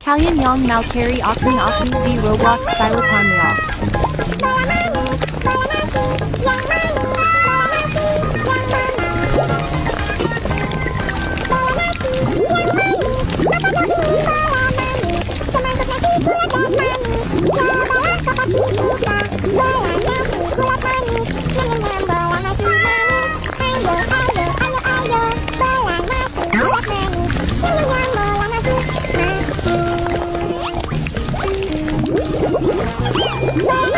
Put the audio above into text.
Kalian yang mau carry akun aku di Roblox silakan ya. Bye.